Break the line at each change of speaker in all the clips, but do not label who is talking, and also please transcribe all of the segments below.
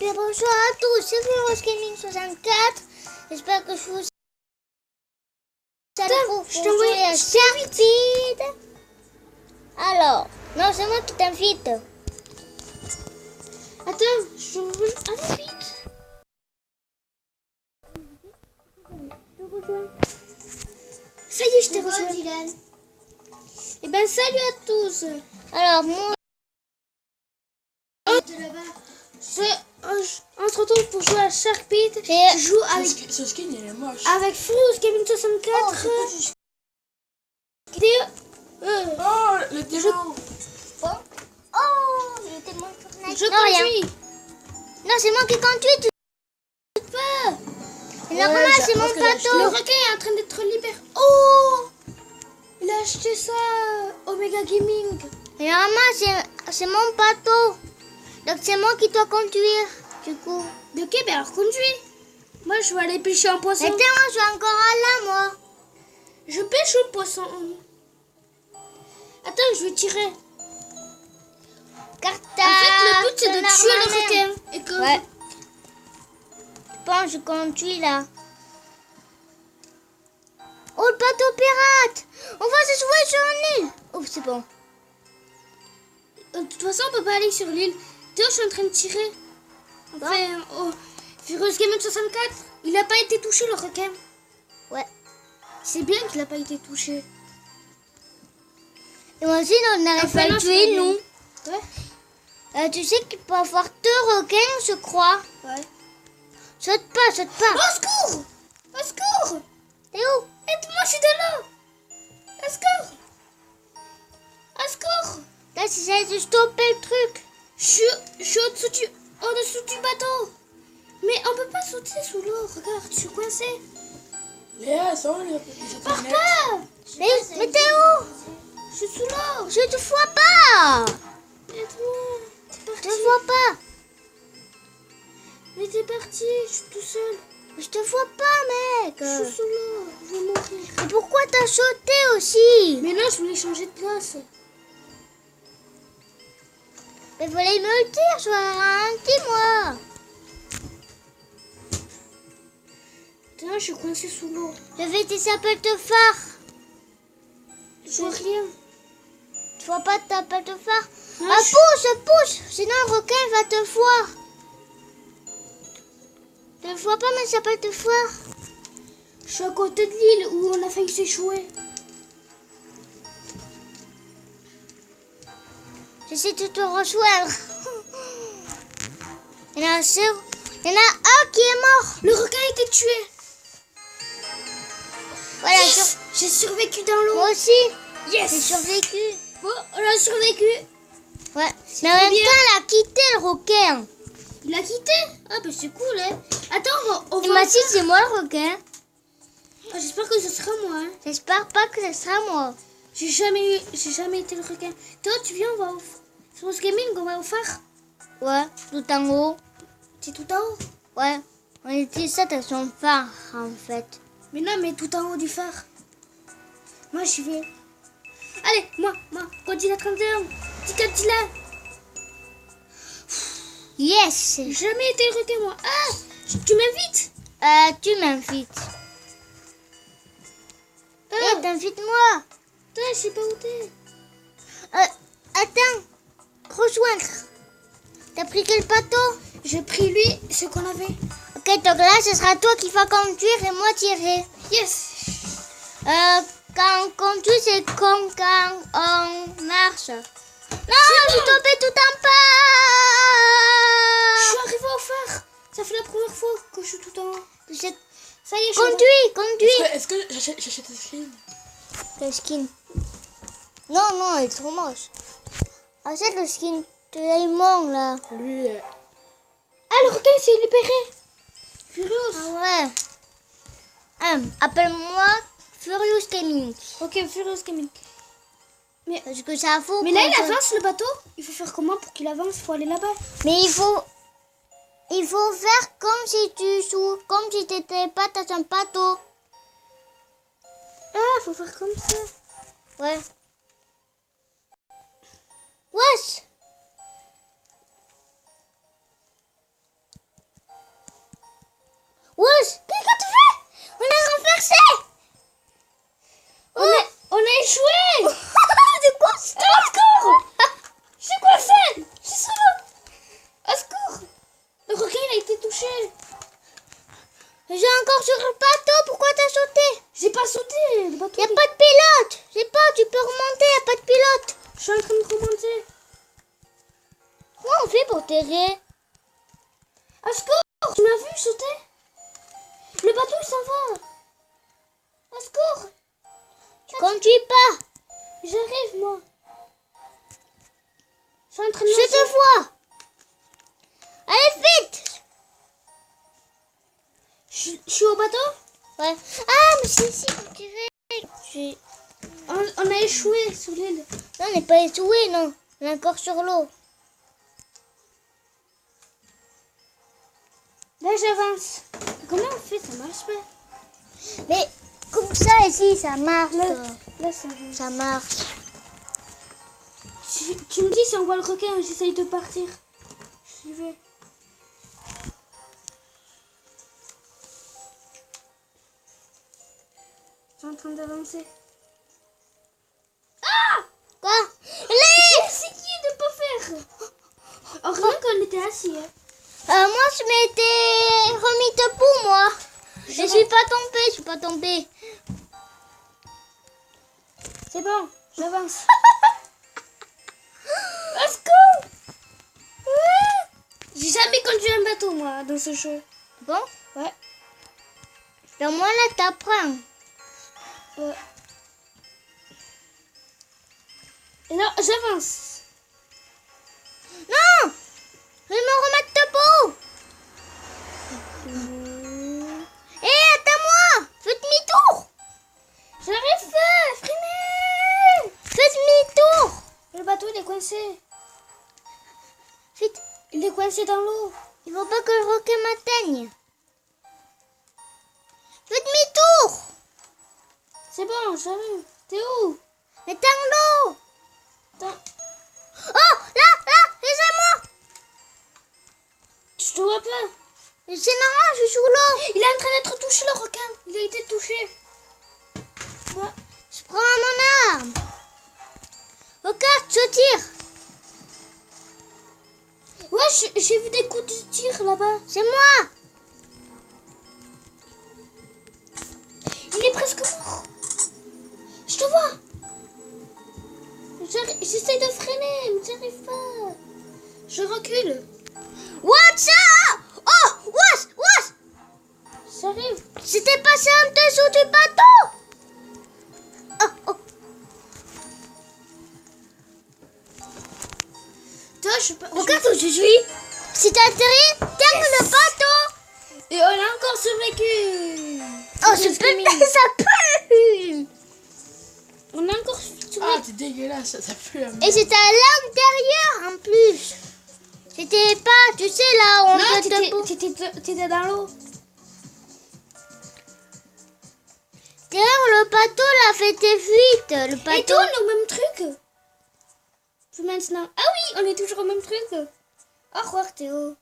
bien bonsoir à tous, c'est Furious Gaming 64. J'espère que je vous retrouve pour jouer à Sharpeed. Alors, non, c'est moi qui t'invite.
Attends, je veux invite. Ça y est, je t'ai rejoint. Eh ben, salut à tous.
Alors, moi,
on se retrouve pour jouer à Sharpeed. Je joue avec,
Ce skin il est moche.
avec Furious Gaming 64.
Oh, le terrain.
oh, il est tellement Fortnite.
Je
Non, rien.
conduis.
Non, c'est moi qui conduis. Tu peux. C'est normal, c'est mon
Le
bateau.
requin est en train d'être libéré. Oh, il a acheté ça Omega Gaming.
Mais normalement, c'est mon bateau. Donc, c'est moi qui dois conduire. Du coup.
Ok, ben alors conduis. Moi, je vais aller pêcher un poisson.
Mais moi, je suis encore là, moi.
Je pêche un poisson. Attends, je vais tirer.
Carta.
En fait, le but, c'est de tuer le requin. Et que...
Ouais. Bon, je conduis là. Oh, le bateau pirate. On va se jouer sur une île. Oh, c'est bon.
De toute façon, on peut pas aller sur l'île. Théo, je suis en train de tirer. Enfin, oh, Furious Gaming 64, il a pas été touché, le requin.
Ouais.
C'est bien qu'il a pas été touché.
Et moi aussi, on n'arrive pas à le tuer, nous.
Ouais.
Tu sais qu'il peut y avoir 2 requins, je crois.
Ouais.
Saute pas, saute pas.
Au secours! Au secours!
T'es où?
Aide-moi, je suis de l'eau! Au secours! Au secours!
Là, j'essaie de stopper le truc.
Je suis au-dessous du bateau. Mais on peut pas sauter sous l'eau. Regarde, je suis coincée.
Léa, ça va les
Pars pas!
Mais t'es où?
Je suis sous l'eau.
Je te vois pas.
Aide-moi.
Je te vois pas.
Mais t'es parti, je suis tout seul.
Je te vois pas, mec.
Je suis sous l'eau, je vais mourir.
Mais pourquoi t'as sauté aussi?
Mais non, je voulais changer de place.
Mais fallait me le dire, je ralenti, moi.
Tiens, je suis coincée sous l'eau.
Je vais te s'appelle de phare.
Je vois rien.
Tu vois pas ta pelle de phare?
Non,
Ah, pousse, sinon le requin va te voir. Tu le vois pas, mais ça s'appelle te voir.
Je suis à côté de l'île où on a failli s'échouer.
J'essaie de te rejoindre. Il y en a un qui est mort.
Le requin a été tué.
Voilà,
Yes, j'ai survécu dans l'eau.
moi aussi,
Yes.
j'ai survécu.
Oh, on a survécu.
Ouais, mais en même
bien.
temps, elle a quitté le requin.
Il a quitté. Ah bah c'est cool, hein. Attends, on
Et
va...
moi aussi, c'est moi le requin.
Ah, j'espère que ce sera moi. Hein.
J'espère pas que ce sera moi.
J'ai jamais été le requin. Toi, tu viens, on va au... Sur ce gaming, on va au phare.
Ouais, tout en haut.
C'est tout en haut.
Ouais, on était ça dans son phare, en fait.
Mais non, mais tout en haut du phare. Moi, j'y vais. Allez, moi, Godzilla 31. Petit Godzilla.
Yes.
J'ai jamais été le requin, moi. Ah, tu m'invites?
Tu m'invites. T'invites-moi.
Toi, je sais pas où t'es.
Attends. Rejoindre. T'as pris quel bateau?
J'ai pris lui, ce qu'on avait.
Ok, donc là, ce sera toi qui vas conduire et moi tirer.
Yes.
Quand on conduit, c'est comme quand on marche. Non, je suis tombée tout en
Je suis
bas.
arrivée au phare. Ça fait la première fois que je suis tout en haut. Ça y est, je
Conduis.
Est-ce que j'achète ce skin?
Le skin. Non, il est trop moche. Achète le skin de Raymond, là.
Lui,
Ah, le requin s'est libéré. Furious.
Ah ouais. Appelle-moi Furious Gaming.
Ok, Furious Gaming.
Parce que ça vaut.
Mais là, il avance le bateau. Il faut faire comment pour qu'il avance? Il faut aller là-bas.
Mais il faut faire comme si tu t'étais pas dans un bateau.
Ah, faut faire comme ça.
Ouais. Wesh. sur le bateau, pourquoi t'as sauté?
J'ai pas sauté, le bateau.
Y a pas de pilote. J'ai pas, tu peux remonter, y a pas de pilote.
Je suis en train de remonter.
Comment on fait pour terrer?
À secours, tu m'as vu sauter? Le bateau il s'en va. À secours.
Tu conduis pas.
J'arrive moi. Je suis en train de
Je te vois. Allez, vite.
Je suis au bateau.
Ouais. Ah, mais c'est ici pour tirer.
On a échoué sur l'île.
Non, on n'est pas échoué, non. On est encore sur l'eau.
Là j'avance. Comment on fait? Ça marche pas.
Mais comme ça, ici, ça marche.
Là ça va.
Ça marche.
Tu me dis si on voit le requin, j'essaye de partir. J'y vais. Je suis en train d'avancer.
Quoi?
J'ai essayé de pas faire. Oh, rien qu'on était assis. Hein.
Moi, je m'étais remis debout, moi. Je suis pas tombée.
C'est bon, j'avance.
Au secours!
J'ai jamais conduit un bateau, moi, dans ce jeu.
Bon?
Ouais.
Donc moi, là, t'apprends.
Et là, j'avance.
Non! Je vais me remettre debout. Attends-moi! Fais demi-tour!
J'arrive pas, freinez!
Fais demi-tour!
Le bateau, il est coincé.
Vite!
Il est coincé dans l'eau.
Il faut pas que le requin m'atteigne. Fais demi-tour!
C'est bon, j'arrive. T'es où?
Mais dans l'eau!
Attends.
Oh! Là! Laissez-moi!
Je te vois pas.
C'est normal, je suis sous l'eau.
Il est en train d'être touché, le requin. Il a été touché. Ouais.
Je prends mon arme. Regarde, je tire.
Ouais, j'ai vu des coups de tir là-bas.
C'est moi.
Il est presque mort. Je te vois. J'essaie de freiner, mais j'arrive pas. Je recule.
What's up? Oh, what?
J'arrive.
C'était passé en dessous du bateau. Oh.
Toi, je peux.
Regarde où je suis. Si t'as atterri, termine le bateau.
Et on a encore survécu.
Oh, je peux. Ça pue.
On a encore survécu.
Ah, t'es dégueulasse, ça pue la merde.
Et c'était à l'intérieur en plus. C'était pas, tu sais, là où on
Non,
peut te...
t'étais dans l'eau.
D'ailleurs, le bateau l'a fait des fuites. Le bateau...
Et toi, on est au même truc. Puis maintenant. Ah oui, on est toujours au même truc. Au revoir, Théo.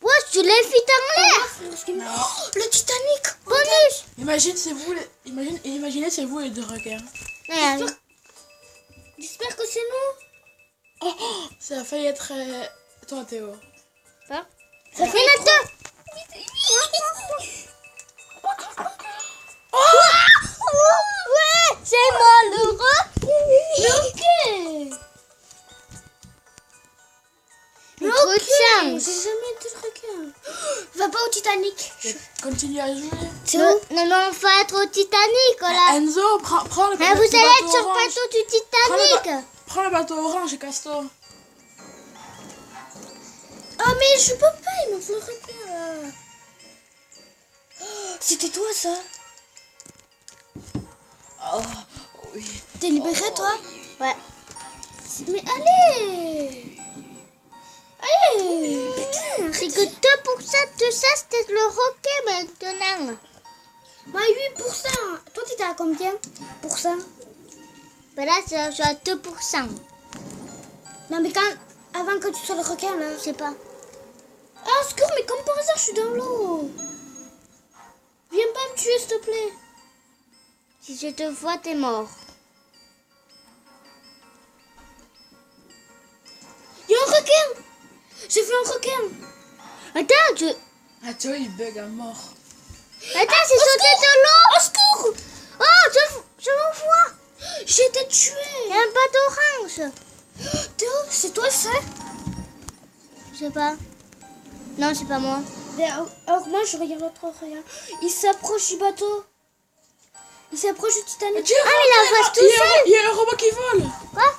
Ouais, tu l'as fuite en l'air.
Oh, le Titanic.
Bonus.
Imagine, c'est vous, imaginez, c'est vous les deux requins.
J'espère que c'est nous.
Oh, ça a failli être toi, Théo.
Hein?
Ça fait la deux. Ouais, c'est moi le requin.
Ok.
Le requin.
J'ai jamais été requin. Va pas au Titanic.
Continue à jouer.
Non, on va être au Titanic, là.
Enzo, prends le
Mais vous allez être
bateau
sur le
orange.
bateau du Titanic.
Prends le bateau orange et casse-toi.
Oh, mais je peux pas, il me faut le requin là. Oh, c'était toi ça?
Oh, oui.
T'es libéré toi?
Ouais.
Mais allez! Allez! Putain!
C'est que 2% de ça, c'était le requin maintenant.
Moi 8%! Toi t'étais à combien? Pourcent?
Ben là, je suis à 2%.
Non mais avant que tu sois le requin là.
Je sais pas.
Ah secours, mais comme par hasard je suis dans l'eau. Viens pas me tuer s'il te plaît.
Si je te vois, t'es mort.
Il y a un requin! J'ai vu un requin!
Attends,
Ah, Théo, il bug à mort.
Attends, c'est sauté de l'eau.
Au secours!
Oh, je vous vois.
J'ai été tué!
Il y a un bateau orange.
Théo, c'est toi ça?
Je sais pas. Non, c'est pas moi.
Alors moi je regarde l'autre, regarde. Il s'approche du bateau. Il s'approche du Titanic.
Tiens,
Ah, mais la face tout seul.
il y a un robot qui vole.
Quoi?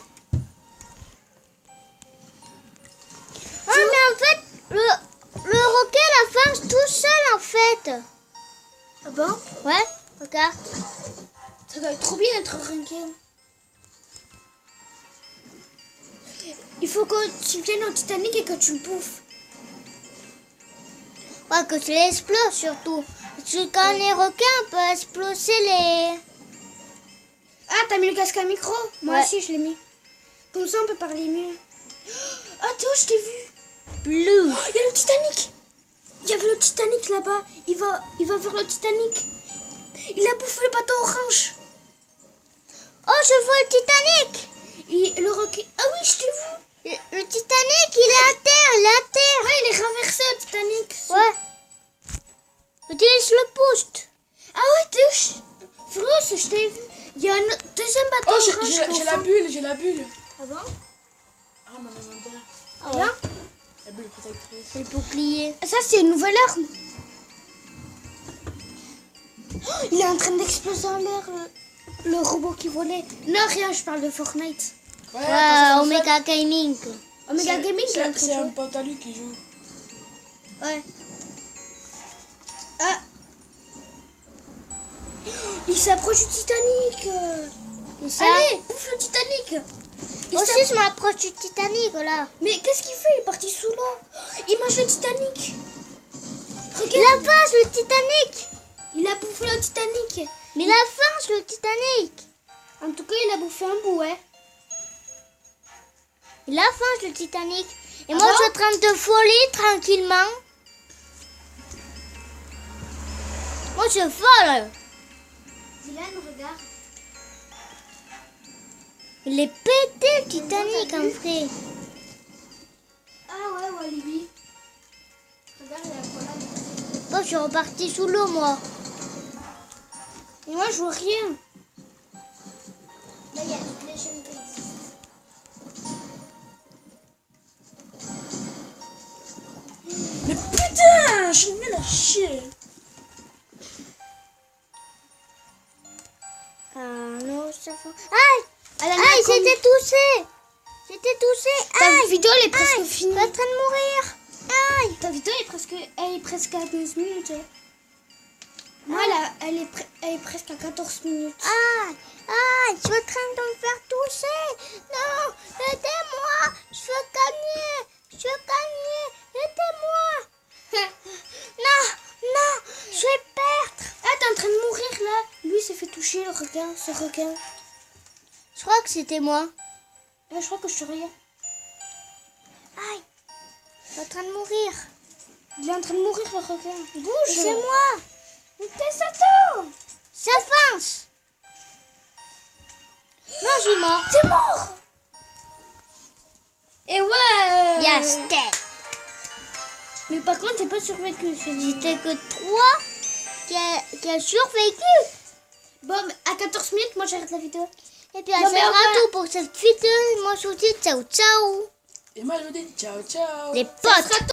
Ah, mais en fait, le roquet la face tout seul en fait.
Ah bon?
Ouais, regarde.
Ça doit être trop bien d'être requin. Il faut que tu viennes au Titanic et que tu le bouffes.
Ouais, que tu l'exploses surtout. Parce que quand les requins peuvent exploser les...
Ah, t'as mis le casque à micro? Moi
Ouais.
aussi je l'ai mis. Comme ça on peut parler mieux. Ah Théo, je t'ai vu.
Blue.
Oh, il y a le Titanic. Il y avait le Titanic là-bas. Il va vers le Titanic. Il a bouffé le bateau orange.
Oh, je vois le Titanic.
Et le roquet. Ah oui, je t'ai vu.
Le Titanic, il est à terre, il est à terre.
Ah, il est renversé le Titanic.
Ouais. Utilise le boost.
Ah ouais, Théo, Frost, je t'ai vu. Il y a un deuxième bateau
Oh,
orange.
j'ai la bulle, j'ai la bulle.
Ah bon?
Ah, mon inventaire.
Ah ouais.
La bulle protectrice.
C'est le bouclier.
Ça, c'est une nouvelle arme. Oh, il est en train d'exploser en l'air, le robot qui volait. Non, rien, je parle de Fortnite.
Ouais,
Ouais,
parce que
Omega Gaming.
Omega Gaming, il est en train de
c'est un
jouer.
pote à lui qui joue.
Ouais. Ah. Il s'approche du Titanic.
C'est ça.
Allez, bouffe le Titanic.
Moi aussi, je m'approche du Titanic, là.
Mais qu'est-ce qu'il fait? Il est parti sous l'eau. Il mange le Titanic.
Il
Regarde,
avance, le Titanic.
il a bouffé le Titanic.
Mais il avance, le Titanic.
En tout cas, il a bouffé un bout, ouais.
Il avance, le Titanic. Et
Ah
moi,
bon?
je suis en train de voler tranquillement. Moi, je vole.
Dylan, regarde.
Il est pété, le Titanic, en vrai.
Ah ouais, Walibi. Regarde, il y a quoi là?
Bon, je suis reparti sous l'eau, moi.
Et moi, je vois rien.
Là, il y a toutes les chaînes qui existent.
Mais putain, je suis nulle à chier.
Ah non, ça fait... Aïe!
Elle a
Aïe, j'étais touchée! J'étais touchée!
Ta
Aïe!
vidéo, elle est presque
Aïe! Je
finie.
suis en train de mourir! Aïe!
Ta vidéo, elle est presque à 12 minutes. Hein. Moi, elle est presque à 14 minutes.
Aïe! Aïe! Je suis en train de me faire toucher! Non! Aidez-moi! Je veux gagner! Je veux gagner! Aidez-moi! Non! Non! Je vais perdre!
Ah, t'es en train de mourir là. Lui, il s'est fait toucher, le requin, ce requin.
Je crois que c'était moi.
Là, je crois que je te regarde.
Aïe! Je suis en train de mourir.
Il est en train de mourir, le requin. Bouge.
C'est moi!
Mais t'es Sato.
Ça avance! Non, je suis mort.
T'es mort. Et ouais.
Yes, dead.
Mais par contre, t'es pas survécu.
J'étais que 3 qui a survécu.
Bon, mais à 14 minutes, moi, j'arrête la vidéo.
Et puis,
Non,
ça
mais
sera
enfin-
tout pour cette vidéo. Moi, je vous dis ciao, ciao.
Et moi, je vous dis ciao, ciao.
Les
Ça
potes.
sera